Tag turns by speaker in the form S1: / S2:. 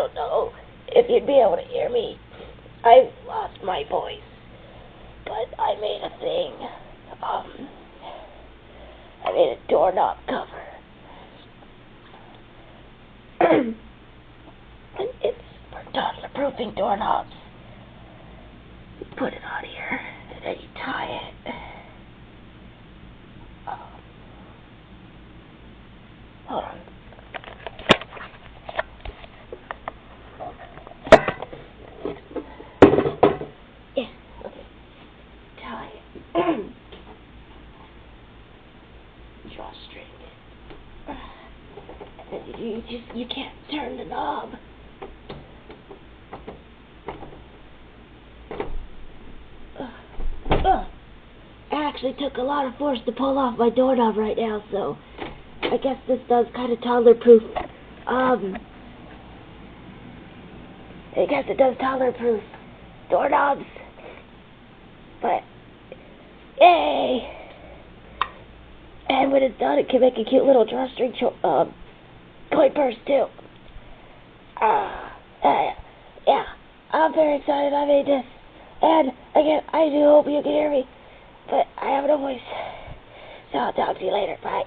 S1: don't know if you'd be able to hear me. I lost my voice, but I made a thing. I made a doorknob cover. And it's for toddler-proofing doorknobs. You put it on here, and then you tie it. Hold on. Yeah, okay. Tie it. Drawstring it. And you can't turn the knob. It actually took a lot of force to pull off my doorknob right now, so I guess this does kind of toddler-proof. I guess it does toddler-proof doorknobs. But, yay! And when it's done, it can make a cute little drawstring toy purse, too. Yeah, I'm very excited I made this. And, again, I do hope you can hear me. But I have no voice. So I'll talk to you later. Bye.